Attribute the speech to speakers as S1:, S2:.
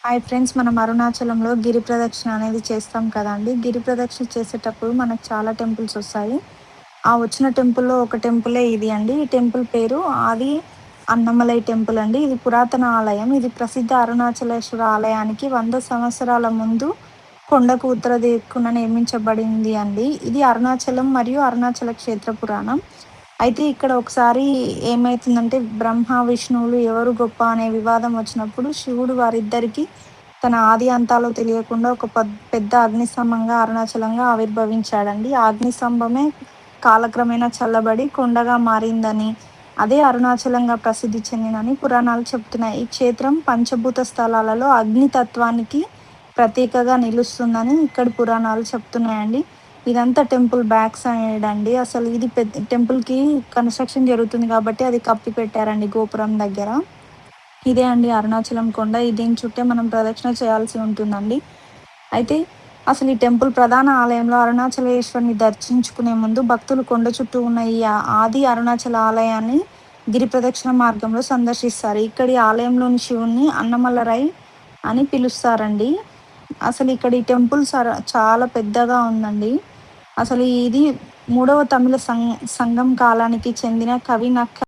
S1: Hi friends, మనం అరుణాచలంలో గిరి ప్రదక్షిణ అనేది చేస్తాం కదండీ! గిరి ప్రదక్షిణ చేసేటప్పుడు మనకు చాలా టెంపుల్స్ వస్తాయి. ఆ వచ్చిన టెంపుల్‌లో ఒక టెంపులే ఇది అండి. ఈ టెంపుల్ పేరు ఆది అన్నమలై టెంపుల్ అండి. ఇది పురాతన ఆలయం. ఇది ప్రసిద్ధ అరుణాచలేశ్వర ఆలయానికి 100 సంవత్సరాల ముందు కొండకు ఉత్తర దిక్కున నిర్మించబడింది అండి. ఇది అరుణాచలం మరియు అరుణాచల క్షేత్ర పురాణం. అయితే ఇక్కడ ఒకసారి ఏమైతుందంటే బ్రహ్మ, విష్ణువులు ఎవరు గొప్ప అనే వివాదం వచ్చినప్పుడు శివుడు వారిద్దరికీ తన ఆది అంతాలు తెలియకుండా ఒక పెద్ద అగ్నిస్తంభంగా అరుణాచలంగా ఆవిర్భవించాడండి. ఆ అగ్నిస్తంభమే కాలక్రమేణా చల్లబడి కొండగా మారిందని, అదే అరుణాచలంగా ప్రసిద్ధి చెందిందని పురాణాలు చెప్తున్నాయి. ఈ క్షేత్రం పంచభూత స్థలాలలో అగ్ని తత్వానికి ప్రతీకగా నిలుస్తుందని ఇక్కడి పురాణాలు చెప్తున్నాయండి. ఇదంతా టెంపుల్ బ్యాక్ సైడ్ అండి. అసలు ఇది టెంపుల్‌కి కన్‌స్ట్రక్షన్ జరుగుతుంది కాబట్టి అది కప్పి పెట్టారండి గోపురం దగ్గర. ఇదే అండి అరుణాచలం కొండ. దీని చుట్టే మనం ప్రదక్షిణ చేయాల్సి ఉంటుందండి. అయితే అసలు ఈ టెంపుల్ ప్రధాన ఆలయంలో అరుణాచలేశ్వరుని దర్శించుకునే ముందు భక్తులు కొండ చుట్టూ ఉన్న ఈ ఆది అరుణాచల ఆలయాన్ని గిరి ప్రదక్షిణ మార్గంలో సందర్శిస్తారు. ఇక్కడి ఆలయంలోని శివుణ్ణి అన్నమలరై అని పిలుస్తారండి. అసలు ఇక్కడ ఈ టెంపుల్ చాలా పెద్దగా ఉందండి. అసలు ఇది 3వ తమిళ సంగం కాలానికి చెందిన కవి నక్క